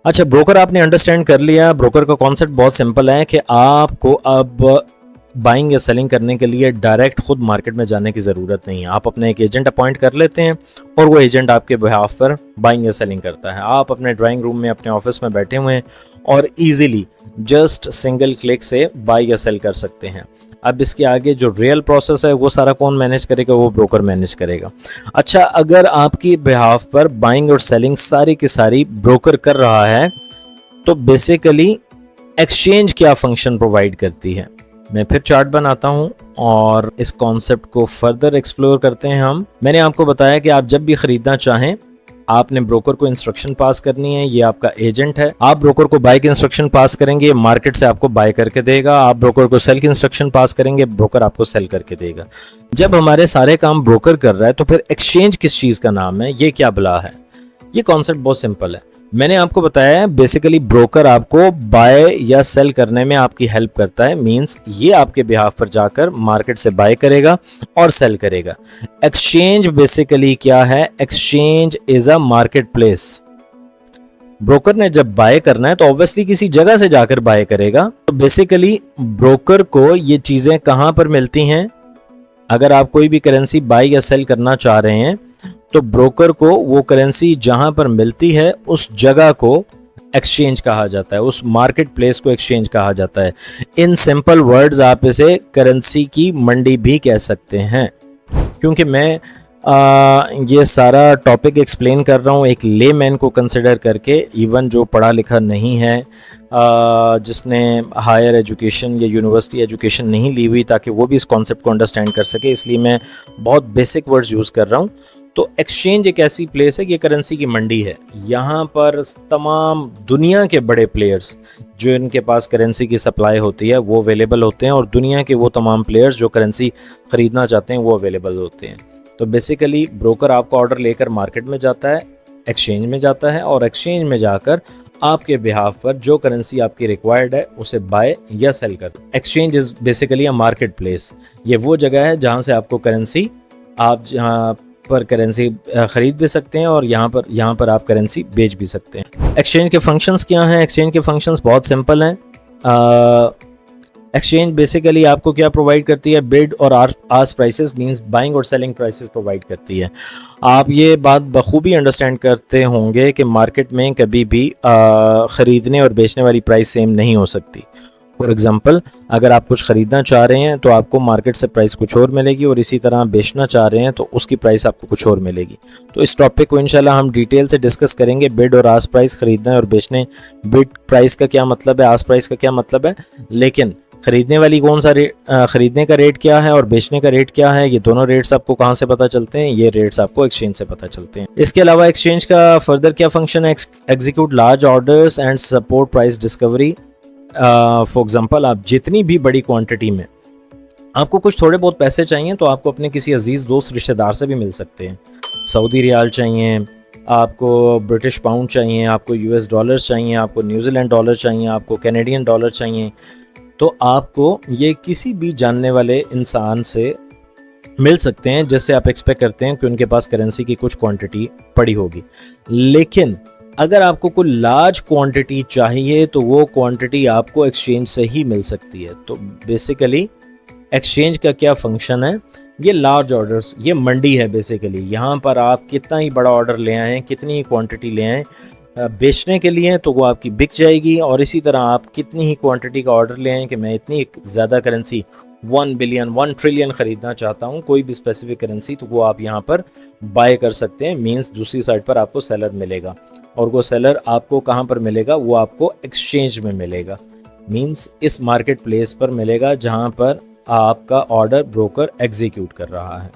अच्छा, ब्रोकर आपने अंडरस्टैंड कर लिया। ब्रोकर का कॉन्सेप्ट बहुत सिंपल है कि आपको अब बाइंग या सेलिंग करने के लिए डायरेक्ट खुद मार्केट में जाने की ज़रूरत नहीं है। आप अपने एक एजेंट अपॉइंट कर लेते हैं और वो एजेंट आपके बिहाफ पर बाइंग या सेलिंग करता है। आप अपने ड्राइंग रूम में अपने ऑफिस में बैठे हुए हैं और इजीली जस्ट सिंगल क्लिक से बाई या सेल कर सकते हैं। अब इसके आगे जो रियल प्रोसेस है वो सारा कौन मैनेज करेगा? वो ब्रोकर मैनेज करेगा। अच्छा, अगर आपकी बिहाफ पर बाइंग और सेलिंग सारी की सारी ब्रोकर कर रहा है तो बेसिकली एक्सचेंज क्या फंक्शन प्रोवाइड करती है? मैं फिर चार्ट बनाता हूं और इस कॉन्सेप्ट को फर्दर एक्सप्लोर करते हैं हम। मैंने आपको बताया कि आप जब भी खरीदना चाहें आपने ब्रोकर को इंस्ट्रक्शन पास करनी है। ये आपका एजेंट है। आप ब्रोकर को बाय की इंस्ट्रक्शन पास करेंगे, मार्केट से आपको बाय करके देगा। आप ब्रोकर को सेल की इंस्ट्रक्शन पास करेंगे, ब्रोकर आपको सेल करके देगा। जब हमारे सारे काम ब्रोकर कर रहा है तो फिर एक्सचेंज किस चीज का नाम है? ये क्या बला है? ये कॉन्सेप्ट बहुत सिंपल है। मैंने आपको बताया है बेसिकली ब्रोकर आपको बाय या सेल करने में आपकी हेल्प करता है। मींस ये आपके बिहाफ पर जाकर मार्केट से बाय करेगा और सेल करेगा। एक्सचेंज बेसिकली क्या है? Exchange is a market place. Broker ने जब बाय करना है तो ऑब्वियसली किसी जगह से जाकर बाय करेगा। तो बेसिकली ब्रोकर को ये चीजें कहां पर मिलती हैं? अगर आप कोई भी करेंसी बाय या सेल करना चाह रहे हैं तो ब्रोकर को वो करेंसी जहां पर मिलती है उस जगह को एक्सचेंज कहा जाता है, उस मार्केट प्लेस को एक्सचेंज कहा जाता है। इन सिंपल वर्ड्स आप इसे करेंसी की मंडी भी कह सकते हैं। क्योंकि मैं ये सारा टॉपिक एक्सप्लेन कर रहा हूँ एक लेमैन को कंसिडर करके, इवन जो पढ़ा लिखा नहीं है, जिसने हायर एजुकेशन या यूनिवर्सिटी एजुकेशन नहीं ली हुई, ताकि वो भी इस कॉन्सेप्ट को अंडरस्टैंड कर सके, इसलिए मैं बहुत बेसिक वर्ड्स यूज़ कर रहा हूँ। तो एक्सचेंज एक ऐसी प्लेस है, ये करेंसी की मंडी है। यहाँ पर तमाम दुनिया के बड़े प्लेयर्स जो इनके पास करेंसी की सप्लाई होती है वो अवेलेबल होते हैं, और दुनिया के वो तमाम प्लेयर्स जो करेंसी ख़रीदना चाहते हैं वो अवेलेबल होते हैं। तो बेसिकली ब्रोकर आपका ऑर्डर लेकर मार्केट में जाता है, एक्सचेंज में जाता है, और एक्सचेंज में जाकर आपके बिहाफ पर जो करेंसी आपकी रिक्वायर्ड है उसे बाय या सेल करता है। Exchange is basically a market place. ये वो जगह है जहाँ से आपको करेंसी, आप जहाँ पर करेंसी खरीद भी सकते हैं और यहाँ पर आप करेंसी बेच भी सकते हैं। एक्सचेंज के फंक्शंस क्या हैं? एक्सचेंज के फंक्शंस बहुत सिंपल हैं। एक्सचेंज बेसिकली आपको क्या प्रोवाइड करती है? बिड और आस्क प्राइसेस, मींस बाइंग और सेलिंग प्राइसेस प्रोवाइड करती है। आप ये बात बखूबी अंडरस्टैंड करते होंगे कि मार्केट में कभी भी ख़रीदने और बेचने वाली प्राइस सेम नहीं हो सकती। फॉर एग्जांपल, अगर आप कुछ ख़रीदना चाह रहे हैं तो आपको मार्केट से प्राइस कुछ और मिलेगी, और इसी तरह बेचना चाह रहे हैं तो उसकी प्राइस आपको कुछ और मिलेगी। तो इस टॉपिक को इंशाल्लाह हम डिटेल से डिस्कस करेंगे। बिड और आस्क प्राइस, ख़रीदना और बेचने, बिड प्राइस का क्या मतलब है, आस्क प्राइस का क्या मतलब है, लेकिन खरीदने वाली कौन सा रेट, खरीदने का रेट क्या है और बेचने का रेट क्या है, ये दोनों रेट्स आपको कहाँ से पता चलते हैं? ये रेट्स आपको एक्सचेंज से पता चलते हैं। इसके अलावा एक्सचेंज का फर्दर क्या फंक्शन है? Execute large orders and support price discovery. For example, आप जितनी भी बड़ी क्वांटिटी में आपको कुछ थोड़े बहुत पैसे चाहिए तो आपको अपने किसी अजीज़ दोस्त रिश्तेदार से भी मिल सकते हैं। सऊदी रियाल चाहिए, आपको ब्रिटिश पाउंड चाहिए, आपको यूएस डॉलर्स चाहिए, आपको न्यूजीलैंड डॉलर चाहिए, आपको कैनेडियन डॉलर चाहिए, तो आपको ये किसी भी जानने वाले इंसान से मिल सकते हैं, जिससे आप एक्सपेक्ट करते हैं कि उनके पास करेंसी की कुछ क्वांटिटी पड़ी होगी। लेकिन अगर आपको कोई लार्ज क्वांटिटी चाहिए तो वो क्वांटिटी आपको एक्सचेंज से ही मिल सकती है। तो बेसिकली एक्सचेंज का क्या फंक्शन है? ये लार्ज ऑर्डर्स, ये मंडी है बेसिकली। यहाँ पर आप कितना ही बड़ा ऑर्डर ले आएँ, कितनी ही क्वांटिटी ले आएँ बेचने के लिए, तो वो आपकी बिक जाएगी। और इसी तरह आप कितनी ही क्वांटिटी का ऑर्डर ले आएँ कि मैं इतनी ज़्यादा करेंसी 1 बिलियन 1 ट्रिलियन ख़रीदना चाहता हूँ, कोई भी स्पेसिफिक करेंसी, तो वो आप यहाँ पर बाय कर सकते हैं। मींस दूसरी साइड पर आपको सेलर मिलेगा, और वो सेलर आपको कहाँ पर मिलेगा? वो आपको एक्सचेंज में मिलेगा। मींस इस मार्केट प्लेस पर मिलेगा जहाँ पर आपका ऑर्डर ब्रोकर एग्जीक्यूट कर रहा है।